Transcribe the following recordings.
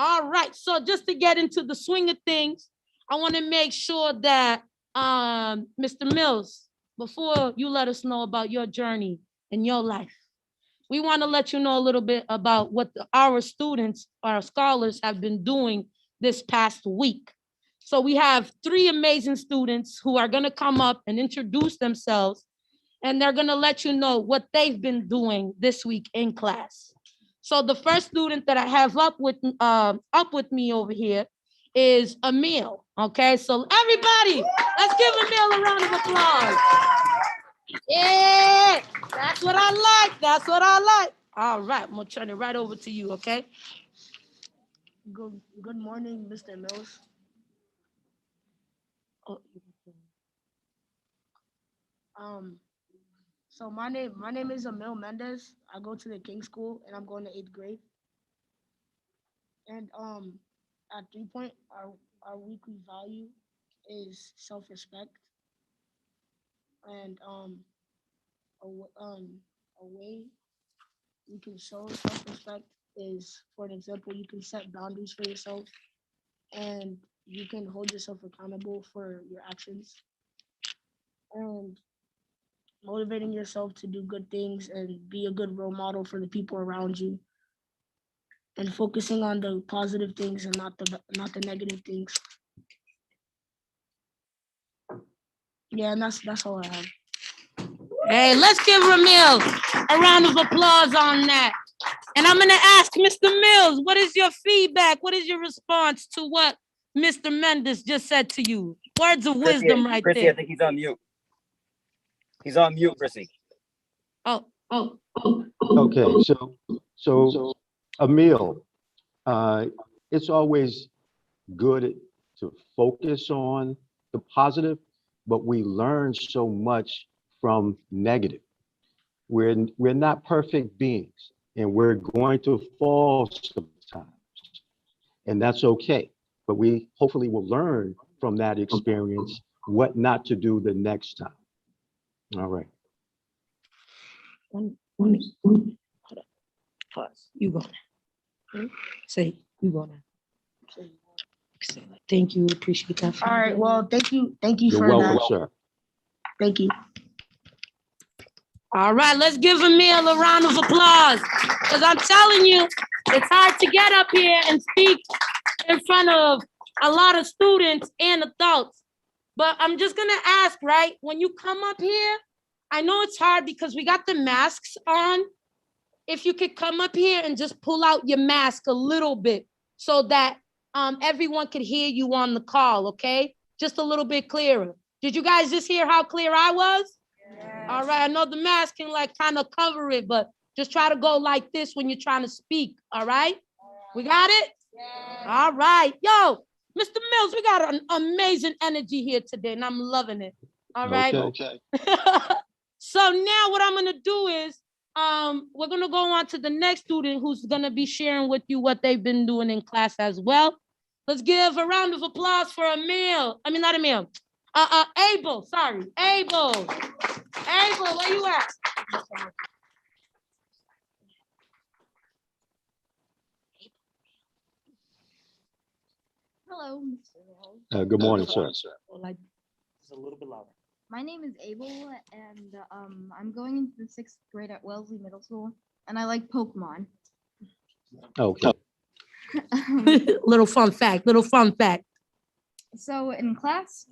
All right. So just to get into the swing of things, I want to make sure that Mr. Mills, before you let us know about your journey in your life, we want to let you know a little bit about what our students, our scholars have been doing this past week. So we have 3 amazing students who are going to come up and introduce themselves, and they're going to let you know what they've been doing this week in class. So the first student that I have up with me over here is Emil. Okay, so everybody, let's give Emil a round of applause. Yeah, that's what I like. That's what I like. All right, I'm gonna turn it right over to you, okay? Good morning, Mr. Mills. Oh, Um, so my name is Emil Mendez. I go to the King School and I'm going to 8th grade. And at 3Point, our weekly value is self-respect. And a way you can show self-respect is, for an example, you can set boundaries for yourself and you can hold yourself accountable for your actions. And motivating yourself to do good things and be a good role model for the people around you, and focusing on the positive things and not the negative things. Yeah, and that's all I have. hey, let's give Emil a round of applause on that. And I'm gonna ask Mr. Mills, what is your feedback? What is your response to what Mr. Mendes just said to you? Words of wisdom right Chrissy, there. I think he's on mute. He's on mute, Chrissy. Oh, Okay, so Emil, it's always good to focus on the positive, but we learn so much from negative. We're not perfect beings, and we're going to fall sometimes, and that's okay. But we hopefully will learn from that experience what not to do the next time. All right. hold up. Pause. You go now. Say, you go now. Thank you. Appreciate that. All right. Well, thank you You're for welcome, that. sir. Thank you. All right, let's give Emil a round of applause. Because I'm telling you, it's hard to get up here and speak in front of a lot of students and adults. But I'm just gonna ask, right? When you come up here, I know it's hard because we got the masks on. If you could come up here and just pull out your mask a little bit so that everyone could hear you on the call, okay? Just a little bit clearer. Did you guys just hear how clear I was? Yes. All right, I know the mask can like kind of cover it, but just try to go like this when you're trying to speak, all right? We got it? Yes. All right, yo, Mr. Mills, we got an amazing energy here today and I'm loving it, all right? Okay. So now what I'm gonna do is, we're gonna go on to the next student who's gonna be sharing with you what they've been doing in class as well. Let's give a round of applause for Emil. I mean, not Emil. Abel, sorry. Abel, where you at? Hello, Mr. Good morning, sir. Just a little bit louder. My name is Abel, and I'm going into the 6th grade at Wellesley Middle School, and I like Pokemon. Okay. Little fun fact. So in class,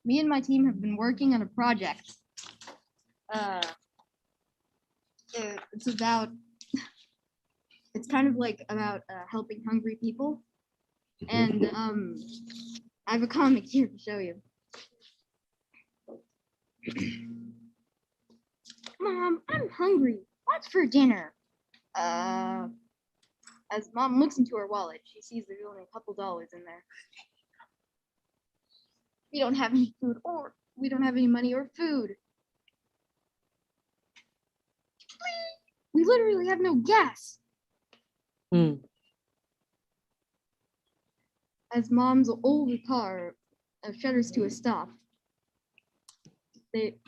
me and my team have been working on a project. It's kind of like about helping hungry people, and I have a comic here to show you. Mom, I'm hungry. What's for dinner? As Mom looks into her wallet, she sees there's only a couple dollars in there. We don't have any food, or we don't have any money or food. We literally have no gas. As Mom's old car shudders to a stop, they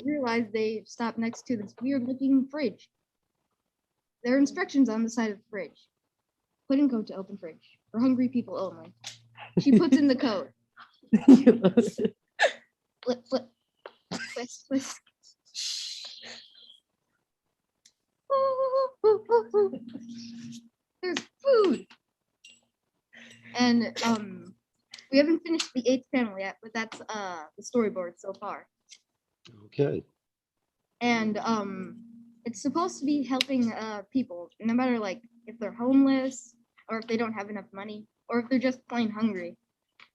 realize they stopped next to this weird looking fridge. There are instructions on the side of the fridge. put in code to open fridge for hungry people only. She puts in the code. Flip, flip, twist, twist. There's food. And we haven't finished the 8th panel yet, but that's the storyboard so far. Okay. And it's supposed to be helping people, no matter like if they're homeless or if they don't have enough money or if they're just plain hungry.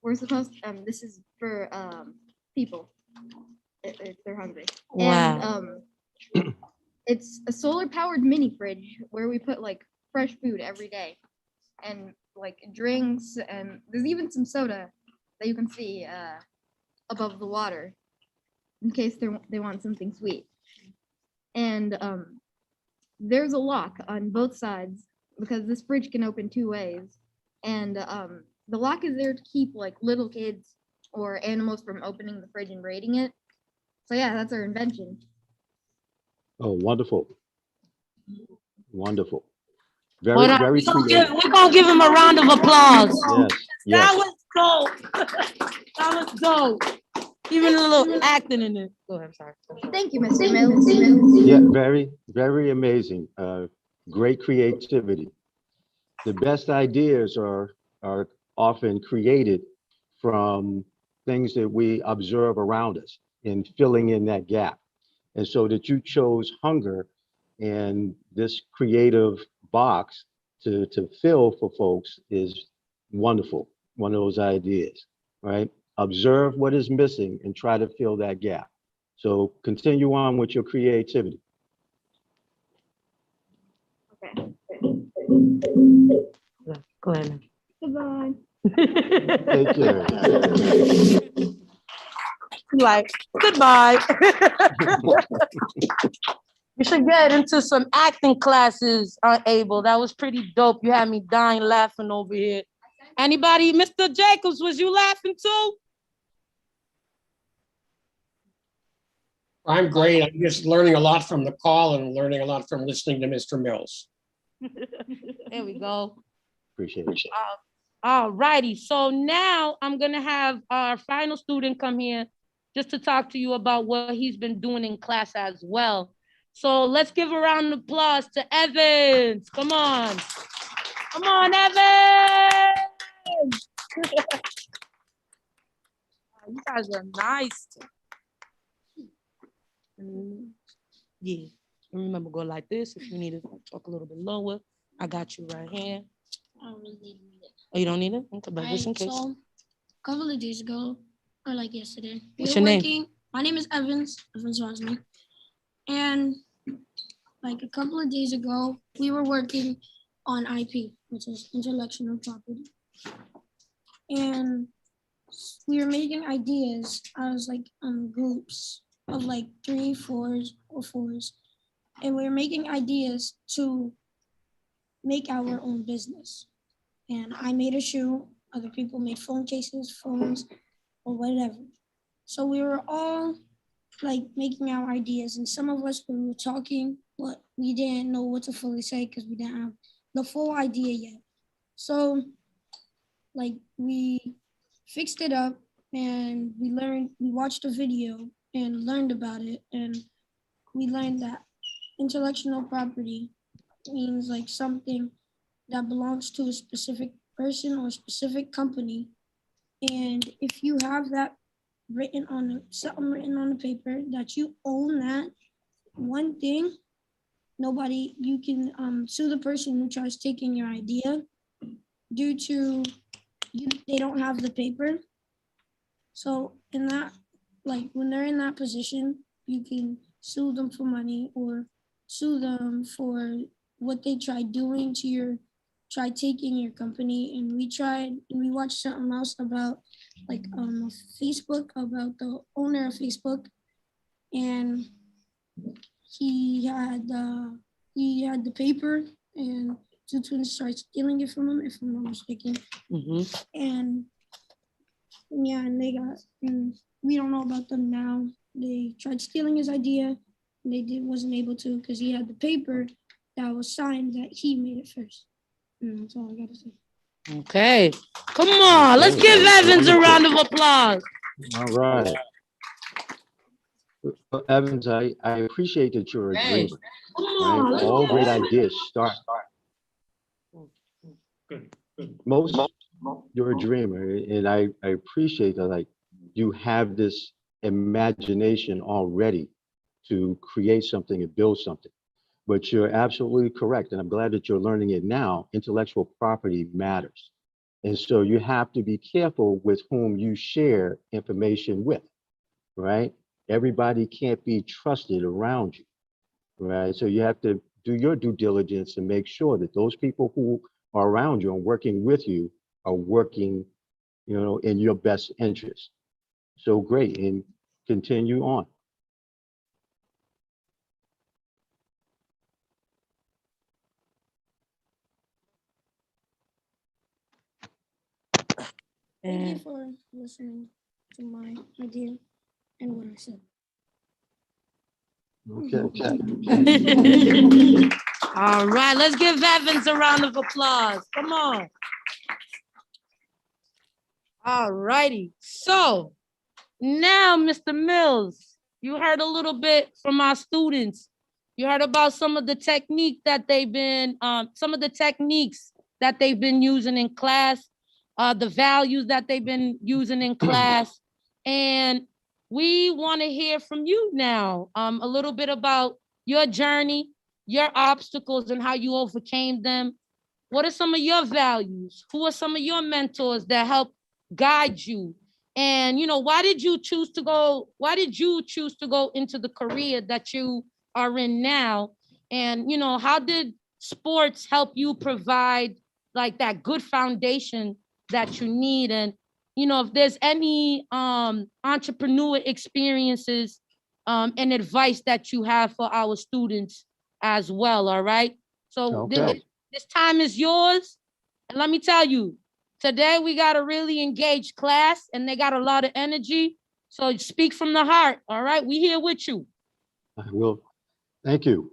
We're supposed this is for people if they're hungry. Wow. And it's a solar powered mini fridge where we put like fresh food every day and like drinks, and there's even some soda that you can see above the water in case they want something sweet. And there's a lock on both sides because this fridge can open 2 ways. And the lock is there to keep like little kids or animals from opening the fridge and raiding it. So yeah, that's our invention. Oh, wonderful. Wonderful. Very, Hold on, very creative. we're gonna give him a round of applause. Yes, That was dope. That was dope. Even a little acting in it. Go ahead, I'm sorry. Thank you, Mr. Mills. Yeah, very, very amazing. Great creativity. The best ideas are often created from things that we observe around us and filling in that gap. And so that you chose hunger and this creative box to fill for folks is wonderful. One of those ideas, right? Observe what is missing and try to fill that gap. So continue on with your creativity. Okay. Go ahead. Goodbye. Take care. Like, goodbye. You should get into some acting classes, Abel. That was pretty dope. You had me dying laughing over here. Anybody, Mr. Jacobs, was you laughing too? I'm great. I'm just learning a lot from the call and learning a lot from listening to Mr. Mills. There we go. Appreciate it. All righty. So now I'm going to have our final student come here just to talk to you about what he's been doing in class as well. So let's give a round of applause to Evans. Come on. Come on, Evans. You guys are nice. Yeah. Remember, go like this. If you need to talk a little bit lower, I got you right here. I don't really need it. Oh, you don't need it? Okay, but just in case. So, a couple of days ago, or like yesterday, What's your name? My name is Evans Rosny. And like a couple of days ago, we were working on IP, which is intellectual property. And we were making ideas as like groups of like 3, 4s, or 4s. And we were making ideas to make our own business. And I made a shoe, other people made phone cases, phones, or whatever. So we were all like making our ideas, and some of us, we were talking, but we didn't know what to fully say because we didn't have the full idea yet. So like we fixed it up and we watched a video and learned about it, and we learned that intellectual property means like something that belongs to a specific person or a specific company. And if you have that something written on the paper that you own that one thing, you can sue the person who tries taking your idea due to they don't have the paper. So in that, like when they're in that position, you can sue them for money or sue them for what they tried doing to tried taking your company. And we watched something else about like Facebook, about the owner of Facebook, and he had the paper, and 2 twins started stealing it from him, if I'm not mistaken. And yeah, and we don't know about them now. They tried stealing his idea, and wasn't able to because he had the paper that was signed that he made it first. That's all I gotta say. Okay, come on, let's Okay, give that was Evans a wonderful. round of applause. All right. Well, Evans, I appreciate that you're a Hey, dreamer, come right? on, let's All give great ideas start. Most, you're a dreamer, and I appreciate that, like, you have this imagination already to create something and build something. But you're absolutely correct, and I'm glad that you're learning it now. Intellectual property matters. And so you have to be careful with whom you share information with, right? Everybody can't be trusted around you, right? So you have to do your due diligence and make sure that those people who are around you and working with you are working, in your best interest. So great, and continue on. Thank you for listening to my idea and what I said. Okay. All right, let's give Evans a round of applause. Come on. All righty. So now, Mr. Mills, you heard a little bit from our students. You heard about some of the techniques that they've been using in class, the values that they've been using in class. And we want to hear from you now, a little bit about your journey, your obstacles, and how you overcame them. What are some of your values? Who are some of your mentors that help guide you? And why did you choose to go into the career that you are in now? And how did sports help you provide like that good foundation that you need? And if there's any entrepreneur experiences and advice that you have for our students as well. All right. So Okay. this time is yours. And let me tell you, today we got a really engaged class and they got a lot of energy. So speak from the heart. All right. We here with you. I will. Thank you.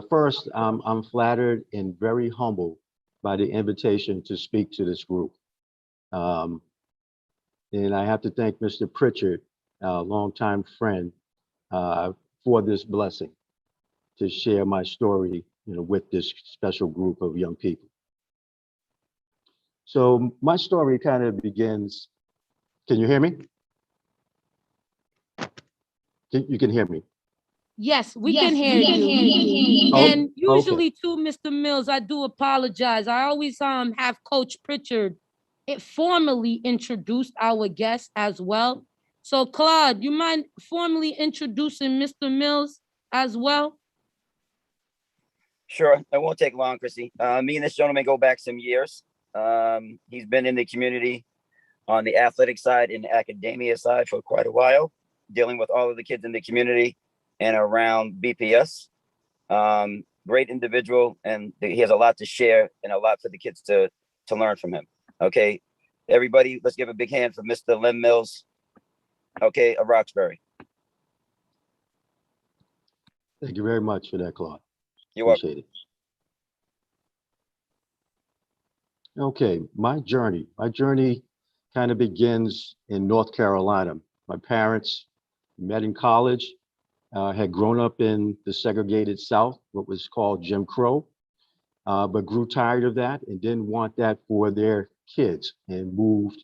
First, I'm flattered and very humbled by the invitation to speak to this group. Um, and I have to thank Mr. Pritchard, a longtime friend, for this blessing to share my story, with this special group of young people. So my story kind of begins. Can you hear me? You can hear me. Yes, we can hear you. Oh, And okay. usually too, Mr. Mills, I do apologize. I always have Coach Pritchard formally introduce our guest as well. So Claude, you mind formally introducing Mr. Mills as well? Sure, it won't take long, Chrissy. Me and this gentleman go back some years. He's been in the community on the athletic side and academia side for quite a while, dealing with all of the kids in the community and around BPS. Great individual, and he has a lot to share and a lot for the kids to learn from him. Okay, everybody, let's give a big hand for Mr. Lem Mills. Okay, of Roxbury. Thank you very much for that, Claude. You're welcome. Appreciate it. Okay, my journey kind of begins in North Carolina. My parents met in college, had grown up in the segregated South, what was called Jim Crow, but grew tired of that and didn't want that for their kids and moved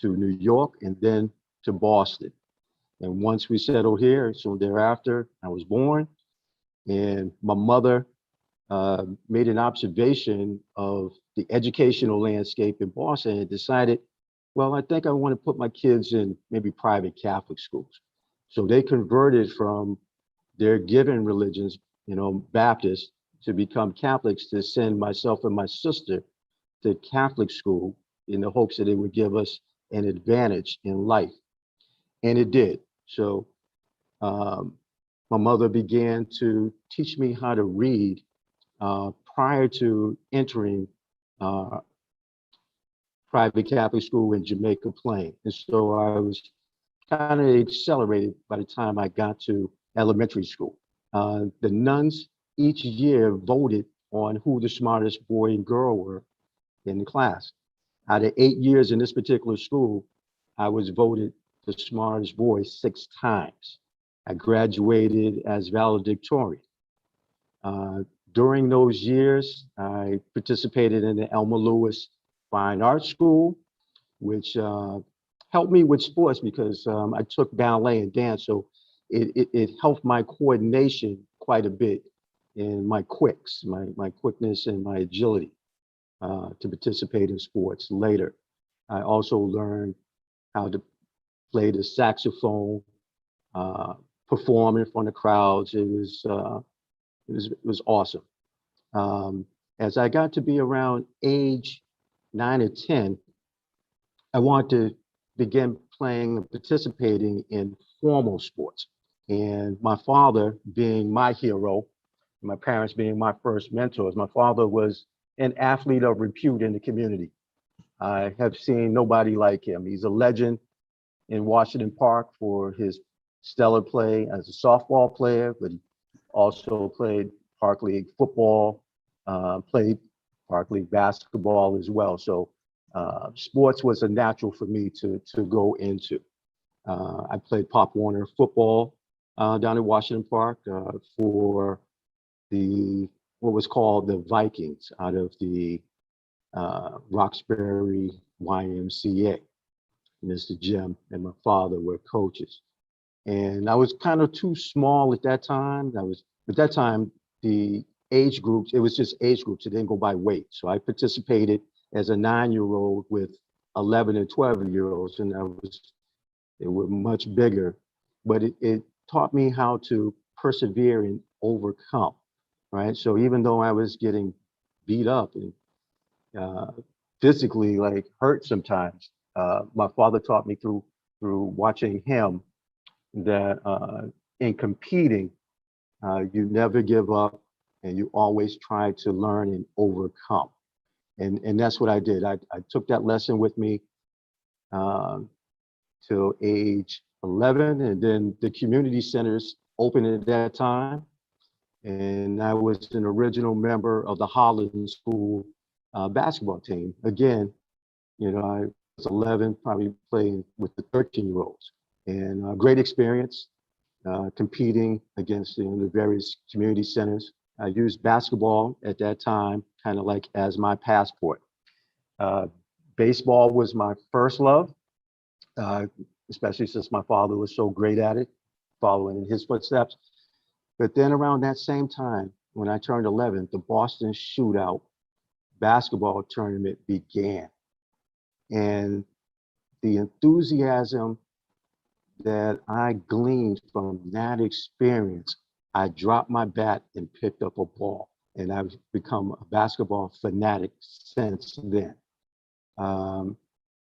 to New York and then to Boston. And once we settled here, soon thereafter, I was born, and my mother made an observation of the educational landscape in Boston and decided, well, I think I want to put my kids in maybe private Catholic schools. So they converted from their given religions, Baptist, to become Catholics, to send myself and my sister to Catholic school in the hopes that it would give us an advantage in life. And it did. So my mother began to teach me how to read prior to entering private Catholic school in Jamaica Plain. And so I was kind of accelerated by the time I got to elementary school. The nuns each year voted on who the smartest boy and girl were in the class. Out of 8 years in this particular school, I was voted the smartest boy 6 times. I graduated as valedictorian. During those years, I participated in the Elmer Lewis Fine Arts School, which helped me with sports because I took ballet and dance, so it helped my coordination quite a bit in my my quickness and my agility to participate in sports later. I also learned how to play the saxophone, perform in front of crowds. It was awesome. As I got to be around age 9 or 10, I wanted to begin playing and participating in formal sports. And my father being my hero, my parents being my first mentors, my father was an athlete of repute in the community. I have seen nobody like him. He's a legend in Washington Park for his stellar play as a softball player, but he also played Park League football, played Park League basketball as well. So sports was a natural for me to go into. I played Pop Warner football down in Washington Park for what was called the Vikings out of the Roxbury YMCA. Mr. Jim and my father were coaches. And I was kind of too small at that time. At that time, the age groups, it was just age groups. It didn't go by weight. So I participated as a 9-year-old with 11 and 12-year-olds, and they were much bigger. But it taught me how to persevere and overcome, right? So even though I was getting beat up and physically like hurt sometimes, my father taught me through watching him that in competing, you never give up and you always try to learn and overcome. And that's what I did. I took that lesson with me till age 11, and then the community centers opened at that time. And I was an original member of the Holland School basketball team. Again, you know, I was 11, probably playing with the 13-year-olds. And great experience competing against the various community centers. I used basketball at that time kind of like as my passport. Baseball was my first love, especially since my father was so great at it, following in his footsteps. But then around that same time, when I turned 11, the Boston Shootout basketball tournament began. And the enthusiasm that I gleaned from that experience, I dropped my bat and picked up a ball. And I've become a basketball fanatic since then.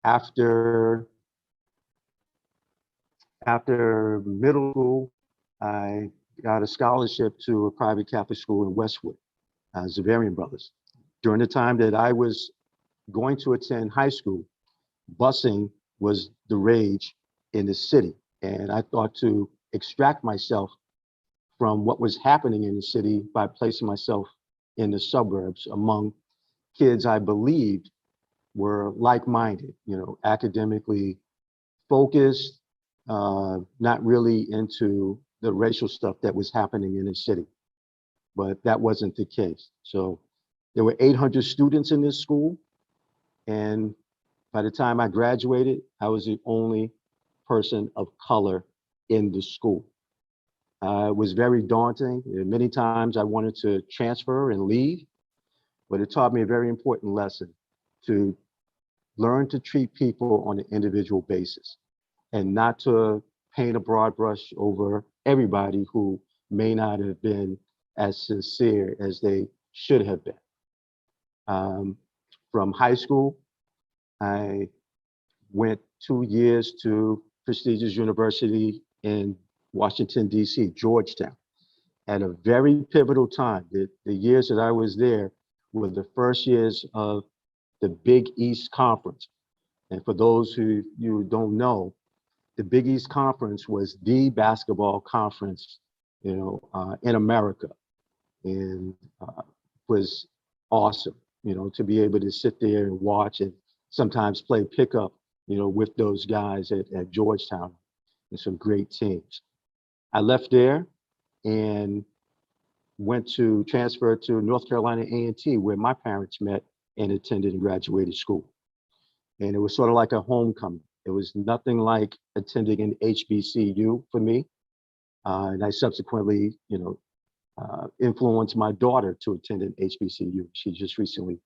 After middle school, I got a scholarship to a private Catholic school in Westwood, Zavarian Brothers. During the time that I was going to attend high school, busing was the rage in the city. And I thought to extract myself from what was happening in the city by placing myself in the suburbs among kids I believed were like-minded, you know, academically focused, not really into the racial stuff that was happening in the city. But that wasn't the case. So there were 800 students in this school. And by the time I graduated, I was the only person of color in the school. It was very daunting. Many times I wanted to transfer and leave, but it taught me a very important lesson to learn to treat people on an individual basis and not to paint a broad brush over everybody who may not have been as sincere as they should have been. From high school, I went 2 years to prestigious university in Washington, D.C., Georgetown, at a very pivotal time. The years that I was there were the first years of the Big East Conference. And for those who you don't know, the Big East Conference was the basketball conference, you know, in America, and was awesome. to be able to sit there and watch and sometimes play pickup, with those guys at Georgetown and some great teams. I left there and transferred to North Carolina A&T, where my parents met and attended and graduated school. And it was sort of like a homecoming. It was nothing like attending an HBCU for me. And I subsequently, influenced my daughter to attend an HBCU. She just recently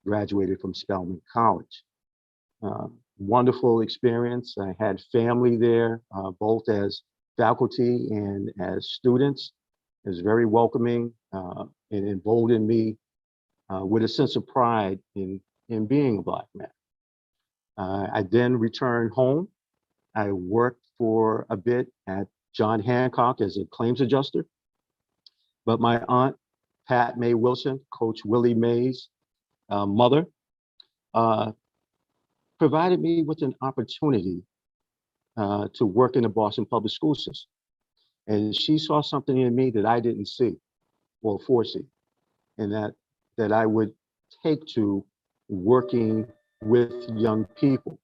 graduated from Spelman College. Wonderful experience. I had family there, both as faculty and as students. It was very welcoming and emboldened me with a sense of pride in being a Black man. I then returned home. I worked for a bit at John Hancock as a claims adjuster. But my aunt, Pat May Wilson, Coach Willie May's mother, provided me with an opportunity to work in the Boston public school system. And she saw something in me that I didn't see or foresee, and that I would take to working with young people.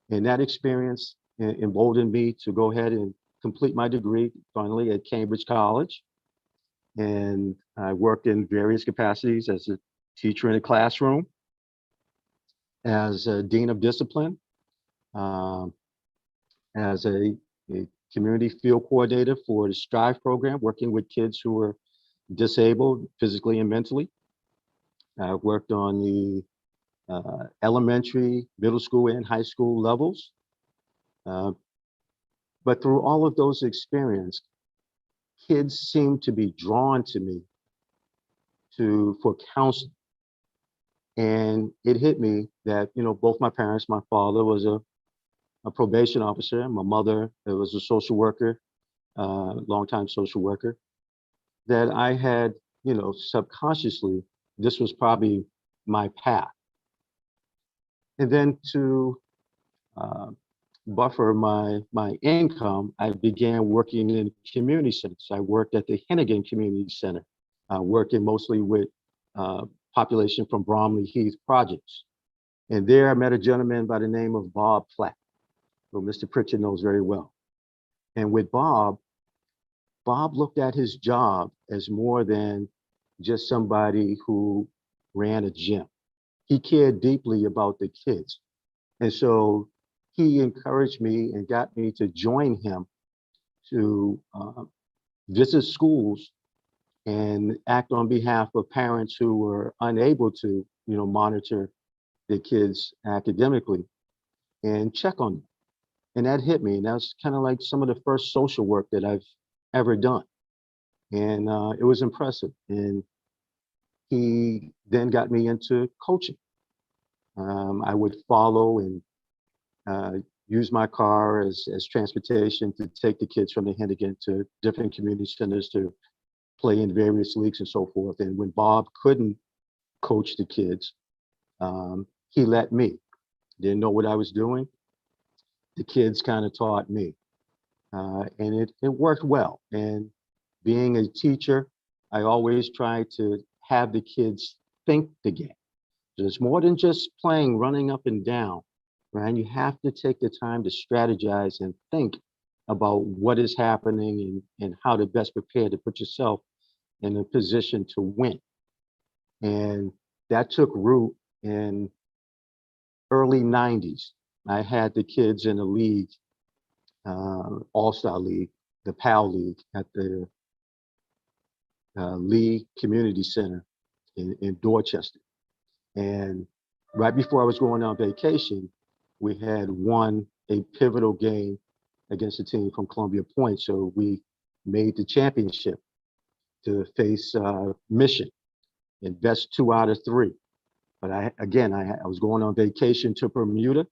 And that experience emboldened me to go ahead and complete my degree finally at Cambridge College. And I worked in various capacities as a teacher in a classroom, as a dean of discipline, as a community field coordinator for the Strive program, working with kids who are disabled physically and mentally. I worked on the elementary, middle school, and high school levels. But through all of those experiences, kids seemed to be drawn to me for counseling. And it hit me that, both my parents, my father was a probation officer, my mother was a social worker, longtime social worker, that I had, subconsciously, this was probably my path. And then to buffer my income, I began working in community centers. I worked at the Hennigan Community Center, working mostly with population from Bromley Heath projects. And there I met a gentleman by the name of Bob Platt, who Mr. Pritchard knows very well. And with Bob looked at his job as more than just somebody who ran a gym. He cared deeply about the kids. And so he encouraged me and got me to join him to visit schools and act on behalf of parents who were unable to, monitor their kids academically and check on them. And that hit me. And that's kind of like some of the first social work that I've ever done. And it was impressive. And he then got me into coaching. I would follow and use my car as transportation to take the kids from the Hennigan to different community centers to play in various leagues and so forth. And when Bob couldn't coach the kids, he let me. Didn't know what I was doing. The kids kind of taught me. And it worked well. And being a teacher, I always try to have the kids think the game. It's more than just playing, running up and down, right? You have to take the time to strategize and think about what is happening and how to best prepare to put yourself in a position to win. And that took root in early 90s. I had the kids in a league, All-Star League, the PAL League at the Lee Community Center in Dorchester. And right before I was going on vacation, we had won a pivotal game against a team from Columbia Point. So we made the championship to face Mission and best 2 out of 3. But I was going on vacation to Bermuda.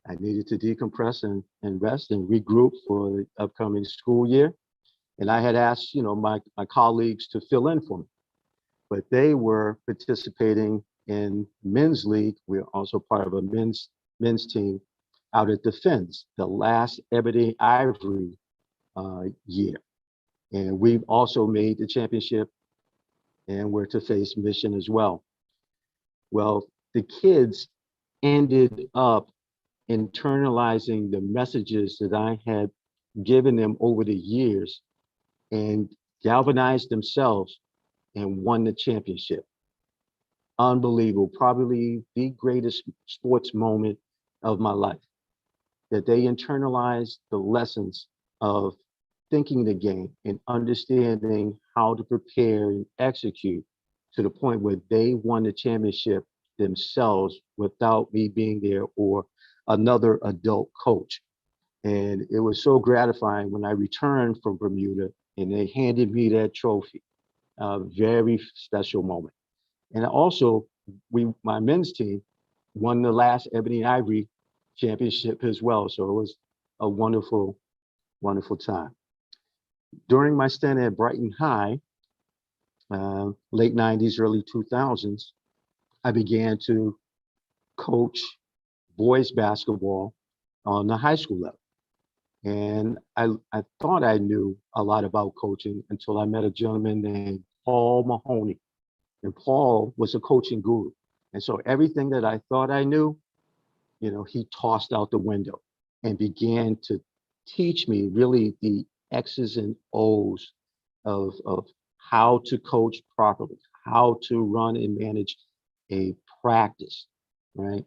I needed to decompress and rest and regroup for the upcoming school year. And I had asked, my colleagues to fill in for me, but they were participating in men's league. We're also part of a men's team out at the Fins, the last Ebony Ivory year. And we've also made the championship and we're to face Mission as well. Well, the kids ended up internalizing the messages that I had given them over the years and galvanized themselves and won the championship. Unbelievable. Probably the greatest sports moment of my life. That they internalized the lessons of thinking the game and understanding how to prepare and execute to the point where they won the championship themselves without me being there or another adult coach. And it was so gratifying when I returned from Bermuda and they handed me that trophy. A very special moment. And also, my men's team won the last Ebony Ivory championship as well. So it was a wonderful, wonderful time. During my stint at Brighton High, late 90s, early 2000s, I began to coach boys basketball on the high school level. And I thought I knew a lot about coaching until I met a gentleman named Paul Mahoney. And Paul was a coaching guru. And so everything that I thought I knew, he tossed out the window and began to teach me really the X's and O's of how to coach properly, how to run and manage a practice, right?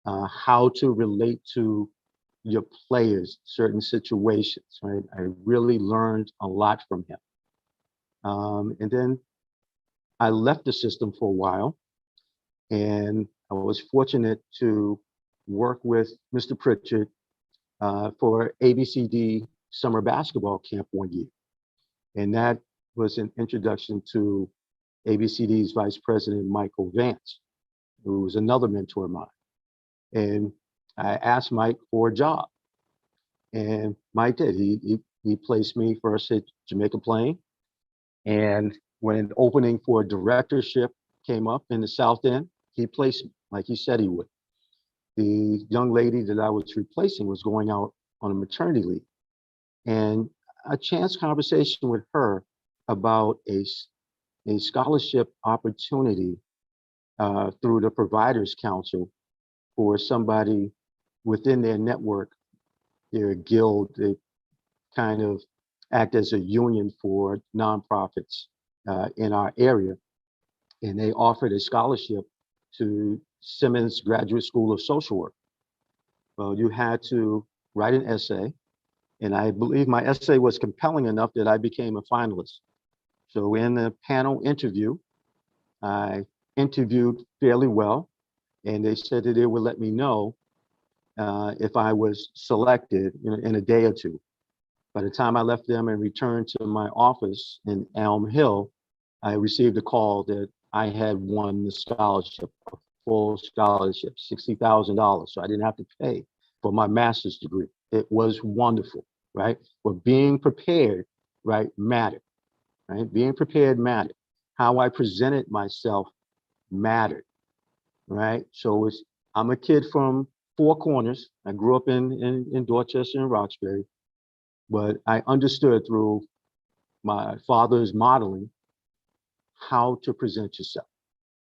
How to relate to your players, certain situations, right? I really learned a lot from him. And then I left the system for a while, and I was fortunate to work with Mr. Pritchard for ABCD summer basketball camp one year. And that was an introduction to ABCD's Vice President, Michael Vance, who was another mentor of mine. And I asked Mike for a job. And Mike did. He placed me first at Jamaica Plain. And when an opening for a directorship came up in the South End, he placed me like he said he would. The young lady that I was replacing was going out on a maternity leave. And a chance conversation with her about a scholarship opportunity through the Providers Council for somebody within their network, their guild, they kind of act as a union for nonprofits in our area. And they offered a scholarship to Simmons Graduate School of Social Work. Well, you had to write an essay, and I believe my essay was compelling enough that I became a finalist. So in the panel interview, I interviewed fairly well, and they said that they would let me know if I was selected in a day or two. By the time I left them and returned to my office in Elm Hill, I received a call that I had won the scholarship, a full scholarship, $60,000. So I didn't have to pay for my master's degree. It was wonderful, right? But being prepared, right, mattered, right? Being prepared mattered. How I presented myself mattered, right? So I'm a kid from Four Corners. I grew up in Dorchester and Roxbury, but I understood through my father's modeling how to present yourself,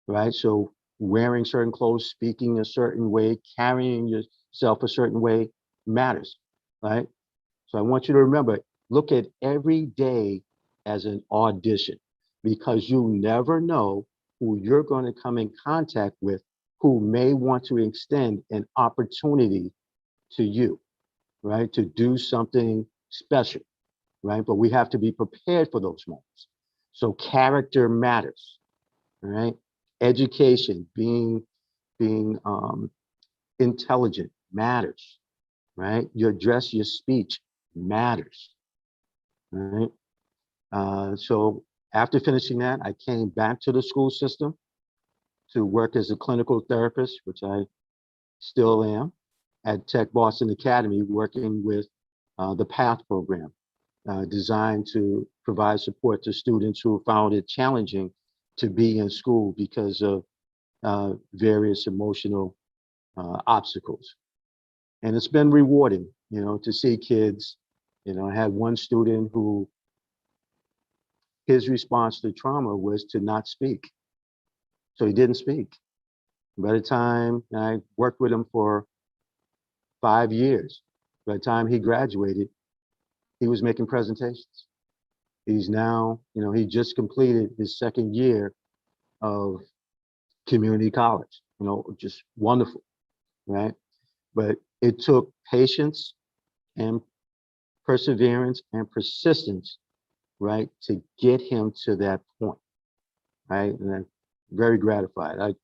right? So wearing certain clothes, speaking a certain way, carrying yourself a certain way matters, right? So I want you to remember, look at every day as an audition, because you never know who you're going to come in contact with who may want to extend an opportunity to you, right? To do something special, right? But we have to be prepared for those moments. So character matters, right? Education, being intelligent matters, right? Your dress, your speech matters, right? So after finishing that, I came back to the school system to work as a clinical therapist, which I still am, at TechBoston Academy, working with the PATH program, designed to provide support to students who found it challenging to be in school because of various emotional obstacles. And it's been rewarding, to see kids. I had one student who his response to trauma was to not speak. So he didn't speak. By the time I worked with him for 5 years, by the time he graduated, he was making presentations. He's now, he just completed his second year of community college, just wonderful, right? But it took patience and perseverance and persistence, right, to get him to that point, right? And I'm very gratified.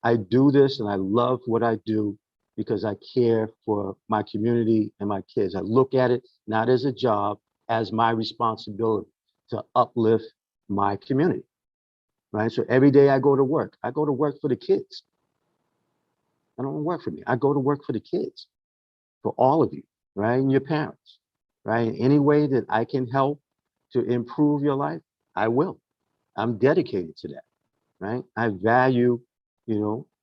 I do this and I love what I do because I care for my community and my kids. I look at it not as a job, as my responsibility to uplift my community, right? So every day I go to work for the kids. I don't work for me. I go to work for the kids, for all of you, right? And your parents, right? In any way that I can help to improve your life, I will. I'm dedicated to that, right? I value,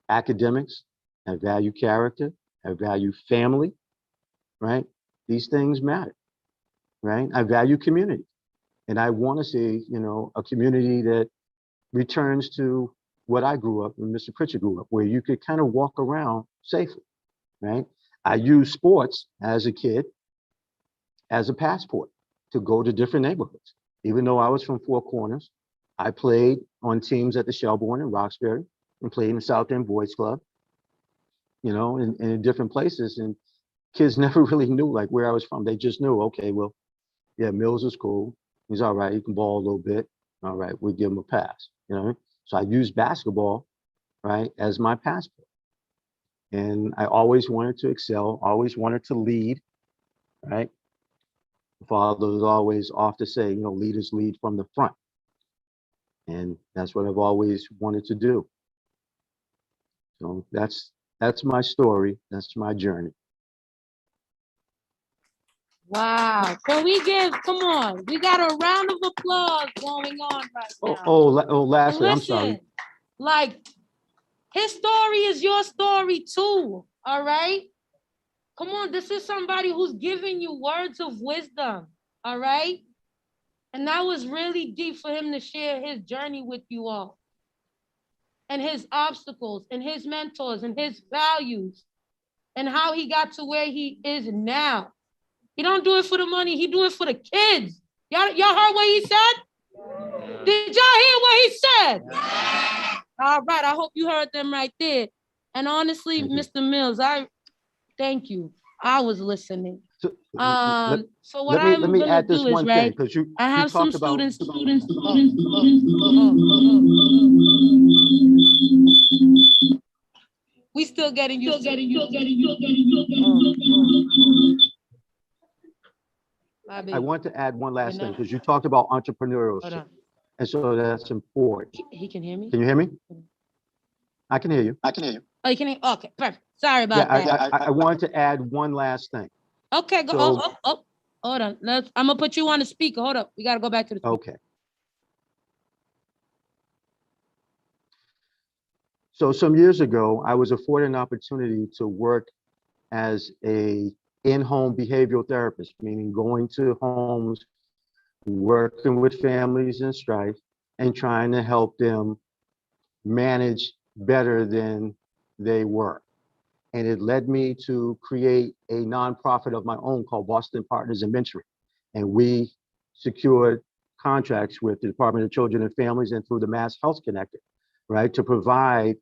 academics. I value character. I value family, right? These things matter, right? I value community. And I want to see, a community that returns to what I grew up and Mr. Pritchard grew up, where you could kind of walk around safely, right? I used sports as a kid as a passport to go to different neighborhoods. Even though I was from Four Corners, I played on teams at the Shelbourne and Roxbury and played in the South End Boys Club, and in different places. And kids never really knew like where I was from. They just knew, okay, well, yeah, Mills is cool. He's all right. He can ball a little bit. All right, we'll give him a pass. So I used basketball, right, as my passport. And I always wanted to excel, always wanted to lead, right? My father was always off to say, leaders lead from the front. And that's what I've always wanted to do. So that's my story. That's my journey. Wow. Can we come on, we got a round of applause going on right now. Lastly, I'm Listen, sorry. like, his story is your story too, all right? Come on, this is somebody who's giving you words of wisdom, all right? And that was really deep for him to share his journey with you all, and his obstacles, and his mentors, and his values, and how he got to where he is now. He don't do it for the money, he do it for the kids. Y'all heard what he said? Did y'all hear what he said? All right, I hope you heard them right there. And honestly, Mr. Mills, I thank you. I was listening. So what I'm let me gonna add this do is, one right, thing, because you I have some talked about students. We still getting used to I want to add one last thing, because you talked about entrepreneurship. And so that's important. He can hear me? Can you hear me? I can hear you. Oh, you can hear? Okay, perfect. Sorry about that. I wanted to add one last thing. Okay, go. So, Hold on. I'm gonna put you on the speaker. Hold up. We gotta go back to the speaker. Okay. So some years ago, I was afforded an opportunity to work as a in-home behavioral therapist, meaning going to homes, working with families in strife, and trying to help them manage better than they were. And it led me to create a nonprofit of my own called Boston Partners in Mentoring. And we secured contracts with the Department of Children and Families and through the Mass Health Connector, right, to provide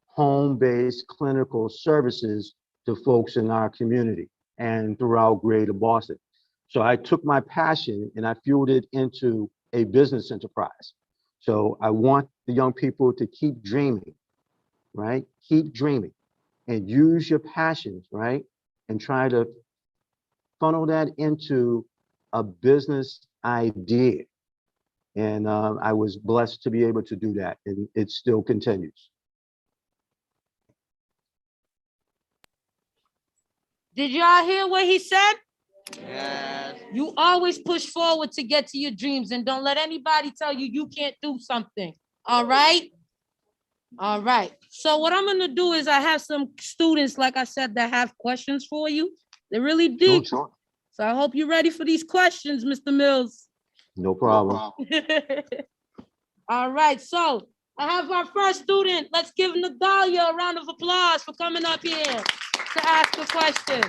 home-based clinical services to folks in our community and throughout greater Boston. So I took my passion and I fueled it into a business enterprise. So I want the young people to keep dreaming, right? Keep dreaming and use your passions, right? And try to funnel that into a business idea. And I was blessed to be able to do that, and it still continues. Did y'all hear what he said? Yes. You always push forward to get to your dreams, and don't let anybody tell you you can't do something. All right? All right. So what I'm going to do is I have some students, like I said, that have questions for you. They're really deep. Sure. So I hope you're ready for these questions, Mr. Mills. No problem. All right. So I have our first student. Let's give Nadalia a round of applause for coming up here to ask a question.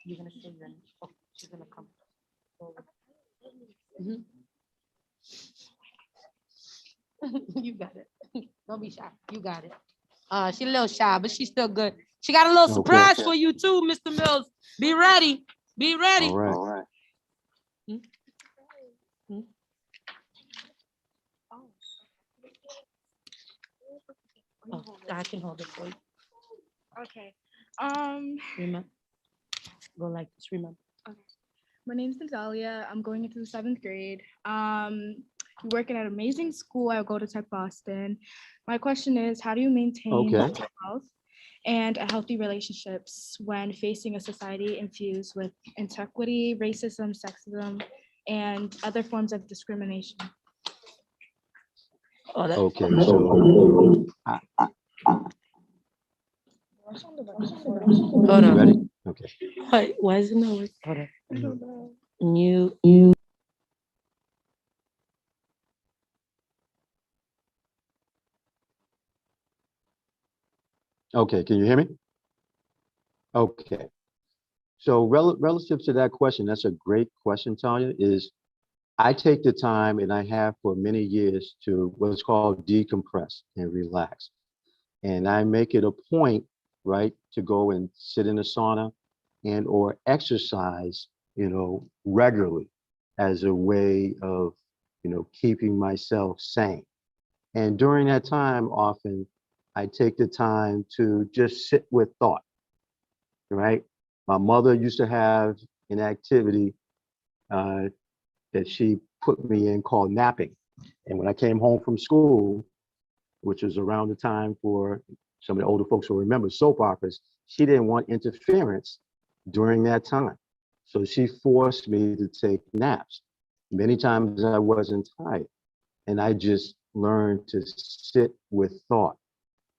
You're gonna say then. Oh, she's gonna come forward. Mhm. You got it. Don't be shy. You got it. She's a little shy, but she's still good. She got a little Okay. surprise for you too, Mr. Mills. Be ready. Be ready. All right. Oh, Oh, I can hold it for you. Okay. Remember. Go like this. Remember. My name's Natalia. I'm going into the 7th grade. We work at an amazing school. I go to Tech Boston. My question is, how do you maintain Okay. mental health and healthy relationships when facing a society infused with inequity, racism, sexism, and other forms of discrimination? Oh, that, Okay, so hold you on. ready? Okay. Wait, why is it not working? Hold on. I don't know. You. Okay, can you hear me? Okay. So relative to that question, that's a great question, Talia, is I take the time, and I have for many years, to what's called decompress and relax. And I make it a point, right, to go and sit in a sauna and or exercise, regularly as a way of, keeping myself sane. And during that time, often I take the time to just sit with thought, right? My mother used to have an activity uh, that she put me in called napping. And when I came home from school, which was around the time for some of the older folks will remember soap operas, she didn't want interference during that time. So she forced me to take naps. Many times I wasn't tired, and I just learned to sit with thought.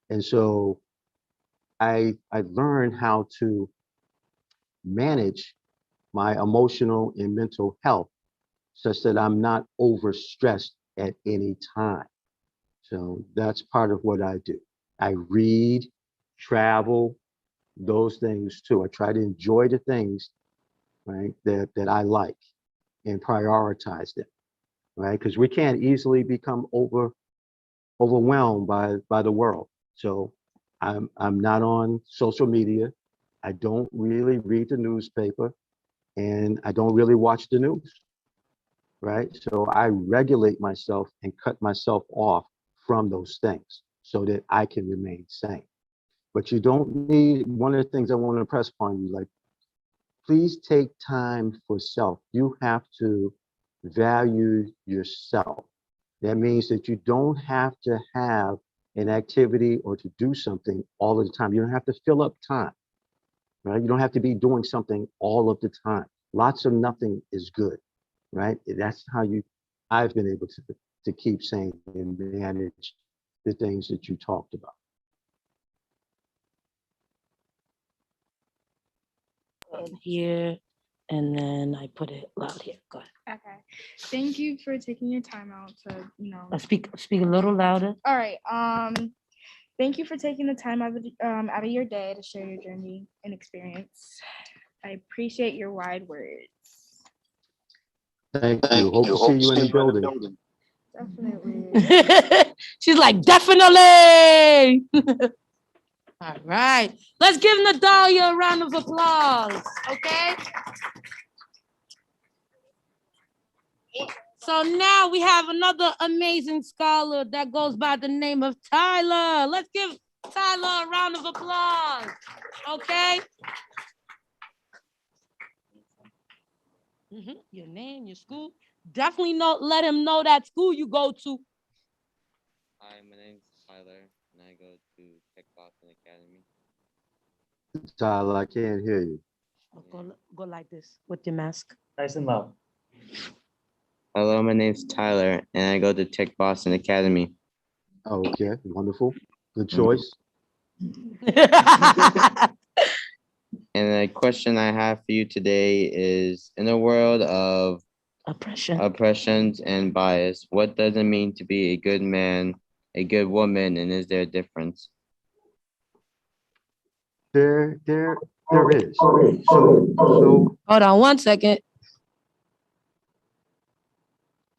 And so I learned how to manage my emotional and mental health such that I'm not overstressed at any time. So that's part of what I do. I read, travel, those things too. I try to enjoy the things, right, that I like and prioritize them, right? Because we can't easily become overwhelmed by the world. So I'm not on social media. I don't really read the newspaper, and I don't really watch the news, right? So I regulate myself and cut myself off from those things so that I can remain sane. But you don't need, one of the things I want to impress upon you, like, please take time for self. You have to value yourself. That means that you don't have to have an activity or to do something all of the time. You don't have to fill up time, right? You don't have to be doing something all of the time. Lots of nothing is good, right? That's how I've been able to keep sane and manage the things that you talked about. And here, and then I put it loud here. Go ahead. Okay. Thank you for taking your time out to, Speak a little louder. All right. Thank you for taking the time out of your day to share your journey and experience. I appreciate your wide words. Thank you. Hope to see you in the building. Definitely. She's like, definitely. All right. Let's give Natalia a round of applause. Okay. So now we have another amazing scholar that goes by the name of Tyler. Let's give Tyler a round of applause. Okay. Your name, your school. Definitely let him know that school you go to. Hi, my name's Tyler, and I go to TechBoston Academy. Tyler, I can't hear you. Go like this with your mask. Nice and low. Hello, my name's Tyler, and I go to TechBoston Academy. Okay, wonderful. Good choice. And the question I have for you today is, in a world of Oppression. oppressions and bias, what does it mean to be a good man, a good woman, and is there a difference? There is. So, Hold on one second.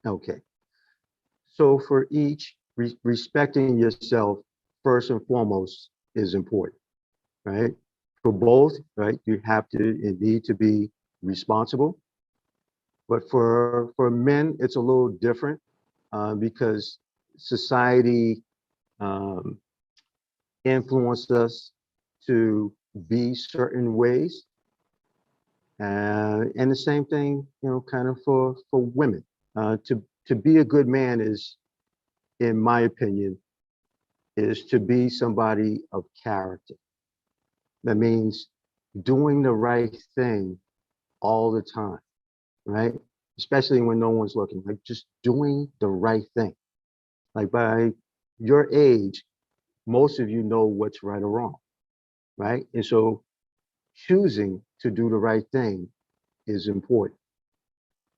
okay. So for each, respecting yourself first and foremost is important, right? For both, right? You have to and need to be responsible. But for men, it's a little different because society um, influenced us to be certain ways. And the same thing, kind of for women. To be a good man is, in my opinion, is to be somebody of character. That means doing the right thing all the time, right? Especially when no one's looking, like just doing the right thing. Like by your age, most of you know what's right or wrong, right? And so choosing to do the right thing is important.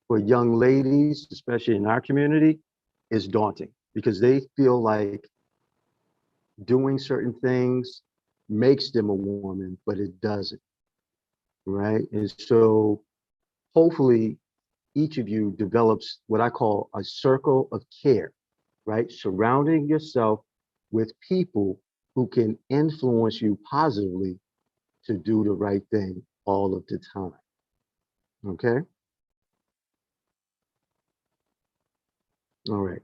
For young ladies, especially in our community, is daunting because they feel like doing certain things makes them a woman, but it doesn't, right? And so hopefully each of you develops what I call a circle of care, right? Surrounding yourself with people who can influence you positively to do the right thing all of the time. Okay? All right.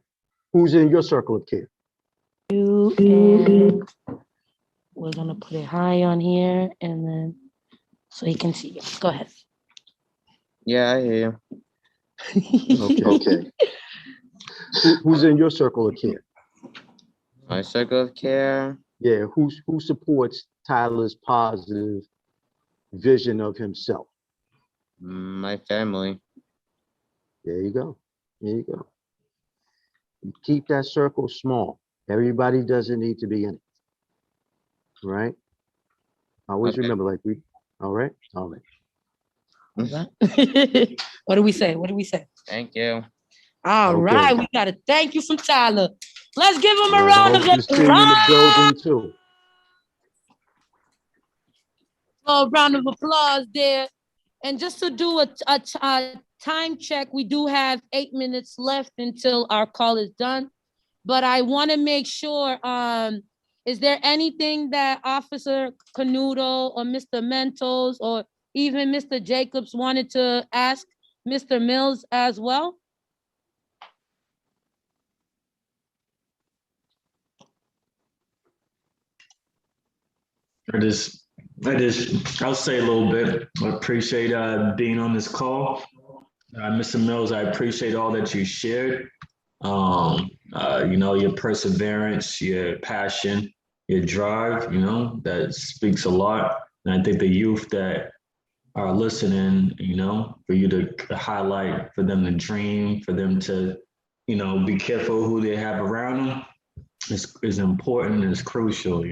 Who's in your circle of care? You and we're gonna put it high on here and then so he can see you. Go ahead. Yeah, I hear Okay. Okay. Who's in your circle of care? you. My circle of care, Yeah, who supports Tyler's positive vision of himself? my family. There you go. There you go. Keep that circle small. Everybody doesn't need to be in it, right? Always Okay. remember, like all right, all right. What do we say? What do we say? Thank you. All Okay. right, we got a thank you from Tyler. Let's give him a Well, round of hope to see you in the applause. building too. A round of applause there. And just to do a time check, we do have 8 minutes left until our call is done. But I want to make sure, is there anything that Officer Canuto or Mr. Mentos or even Mr. Jacobs wanted to ask Mr. Mills as well? I'll say a little bit. I appreciate being on this call. Mr. Mills, I appreciate all that you shared. Your perseverance, your passion, your drive, that speaks a lot. And I think the youth that are listening, for you to highlight, for them to dream, for them to, be careful who they have around them is important and is crucial.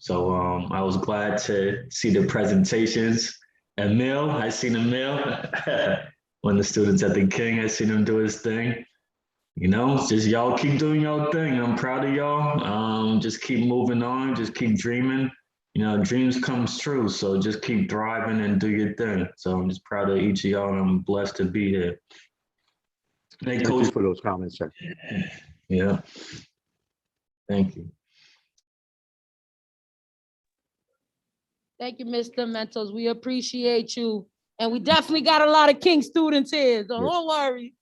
So I was glad to see the presentations. Emil, I seen Emil, one of the students at the King, I seen him do his thing. Just y'all keep doing your thing. I'm proud of y'all. Just keep moving on, just keep dreaming. Dreams comes true. So just keep thriving and do your thing. So I'm just proud of each of y'all and I'm blessed to be here. Hey, Thank Coach. you for those comments, sir. Yeah. Thank you. Thank you, Mr. Mentos. We appreciate you. And we definitely got a lot of King students here, so Yes. don't worry.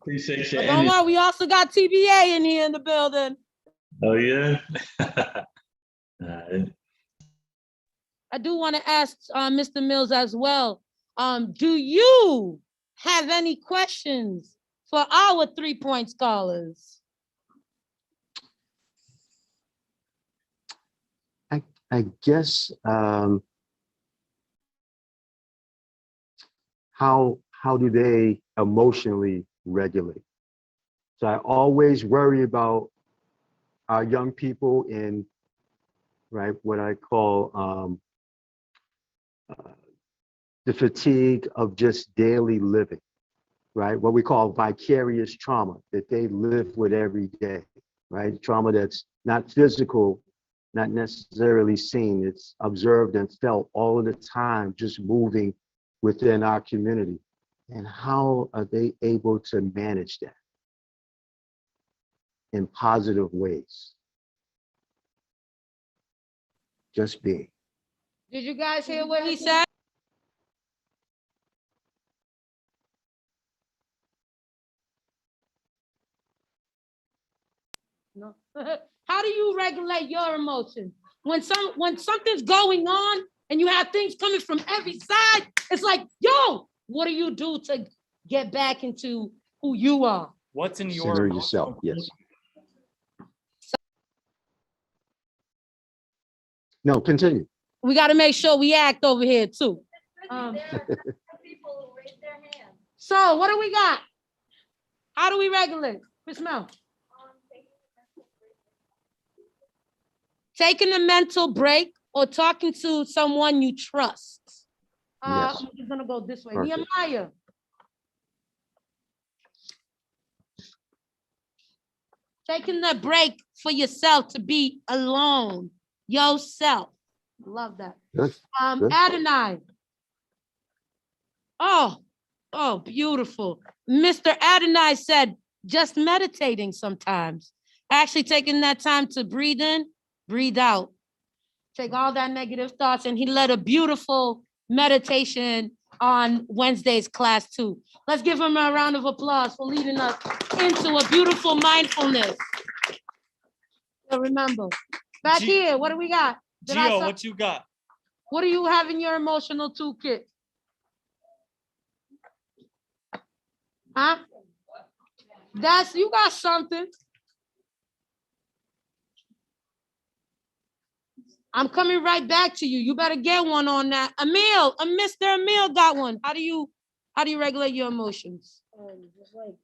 Appreciate your But don't energy. worry, we also got TBA in here in the building. Oh, yeah? All right. I do want to ask Mr. Mills as well. Do you have any questions for our 3-point scholars? I guess how do they emotionally regulate? So I always worry about our young people in, right, what I call the fatigue of just daily living, right? What we call vicarious trauma that they live with every day, right? Trauma that's not physical, not necessarily seen, it's observed and felt all of the time, just moving within our community. And how are they able to manage that in positive ways? Just being. Did you guys hear what he said? No. How do you regulate your emotions? When something's going on and you have things coming from every side, it's like, yo, what do you do to get back into who you are? What's in Center your yourself, yes. No, continue. We got to make sure we act over here too. So what do we got? How do we regulate? Chris Mel. Taking a mental break or talking to someone you trust. Yes. I'm just gonna go this way. Perfect. Nehemiah. Taking the break for yourself to be alone, yourself. Love that. Good. Good. Adonai. Oh, beautiful. Mr. Adonai said, just meditating sometimes. Actually taking that time to breathe in, breathe out. Take all that negative thoughts, and he led a beautiful meditation on Wednesday's class too. Let's give him a round of applause for leading us into a beautiful mindfulness. So remember, back here, what do we got? Gio, what you got? What do you have in your emotional toolkit? Huh? You got something. I'm coming right back to you. You better get one on that. Mr. Emil got one. How do you regulate your emotions? Just like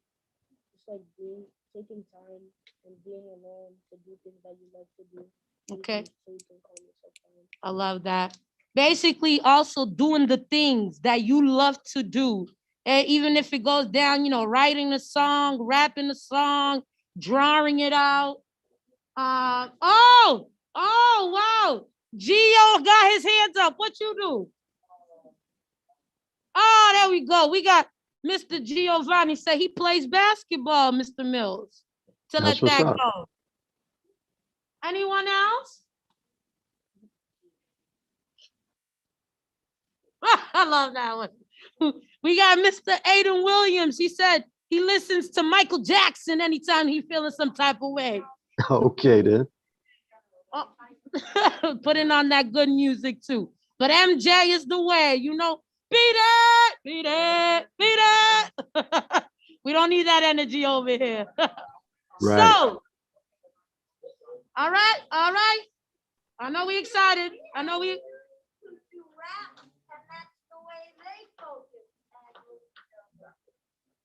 taking time and being alone to do things that you like to do. Okay. So you can calm yourself down. I love that. Basically, also doing the things that you love to do. And even if it goes down, writing a song, rapping a song, drawing it out. Oh, wow. Gio got his hands up. What you do? Oh, there we go. We got Mr. Giovanni say he plays basketball, Mr. Mills. To That's let what's that up. go. Anyone else? I love that one. We got Mr. Aiden Williams. He said he listens to Michael Jackson anytime he feeling some type of way. Okay, then. Oh. Putting on that good music too. But MJ is the way, beat it. We don't need that energy over here. Right. So, all right. I know we excited.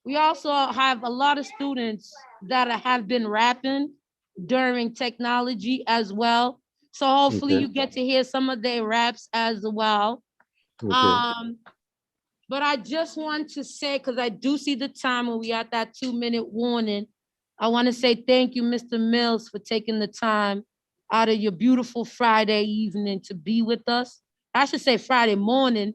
We also have a lot of students that have been rapping during technology as well. So hopefully Okay. you get to hear some of their raps as well. Okay. But I just want to say, because I do see the time when we at that 2-minute warning, I want to say thank you, Mr. Mills, for taking the time out of your beautiful Friday evening to be with us. I should say Friday morning.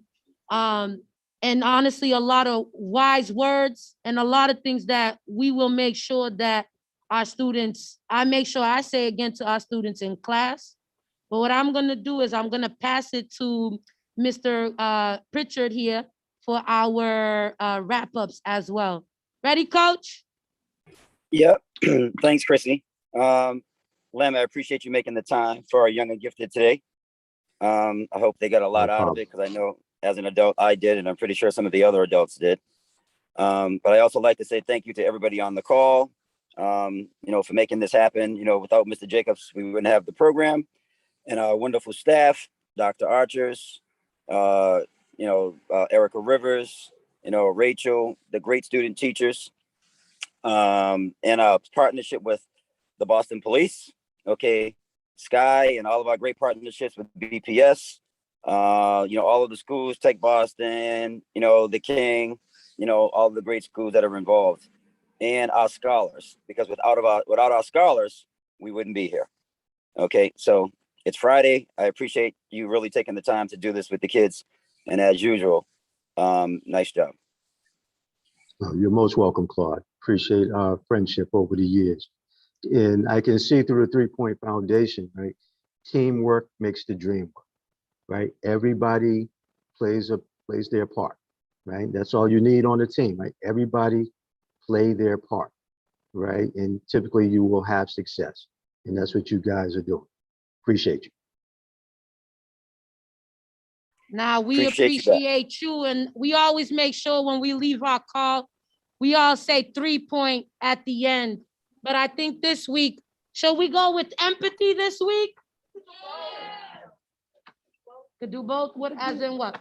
And honestly, a lot of wise words and a lot of things that we will make sure that our students, I make sure I say again to our students in class. But what I'm going to do is I'm going to pass it to Mr. Pritchard here for our wrap-ups as well. Ready, Coach? Yep. Thanks, Chrissy. Lem, I appreciate you making the time for our young and gifted today. I hope they got a lot out of it, because I know as an adult I did, and I'm pretty sure some of the other adults did. But I also like to say thank you to everybody on the call, for making this happen. Without Mr. Jacobs, we wouldn't have the program, and our wonderful staff, Dr. Archers, Erica Rivers, Rachel, the great student teachers, and a partnership with the Boston Police, okay, Sky, and all of our great partnerships with BPS, All of the schools, TechBoston, the King, all the great schools that are involved, and our scholars, because without our scholars, we wouldn't be here. Okay, so it's Friday. I appreciate you really taking the time to do this with the kids, and as usual, nice job. Oh, you're most welcome, Claude. Appreciate our friendship over the years. And I can see through the 3-Point Foundation, right? Teamwork makes the dream work, right? Everybody plays their part, right? That's all you need on the team, right? Everybody play their part, right? And typically you will have success. And that's what you guys are doing. Appreciate you. Now, we appreciate you, and we always make sure when we leave our call, we all say 3-Point at the end. But I think this week, shall we go with empathy this week? Could do both. What, as in what?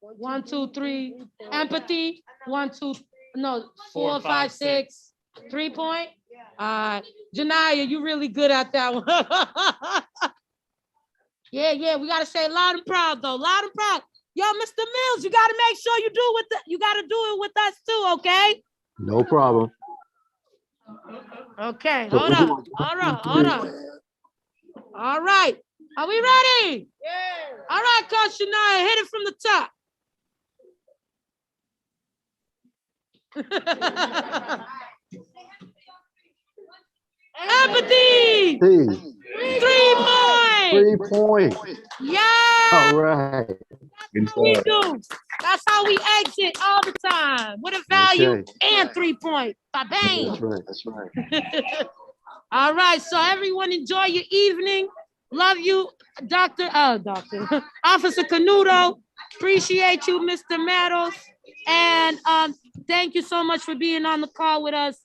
1, 2, 3. Empathy. 1, 2, no, 4, 5, 6. 3-Point. Janaya, you really good at that one. Yeah, we gotta say loud and proud though. Loud and proud. Yo, Mr. Mills, you gotta make sure you gotta do it with us too, okay? No problem. Okay, So hold we're on. doing Hold on. All right. Are we ready? Yeah. All right, Coach Shania, hit it from the top. Empathy. 3-Point. 3-Point. Yeah. All right. That's how we do. That's how we exit all the time. With a value Okay. and 3-Point. Bang. That's right. That's right. All right. So everyone enjoy your evening. Love you, Officer Canuto. Appreciate you, Mr. Meadows. And thank you so much for being on the call with us.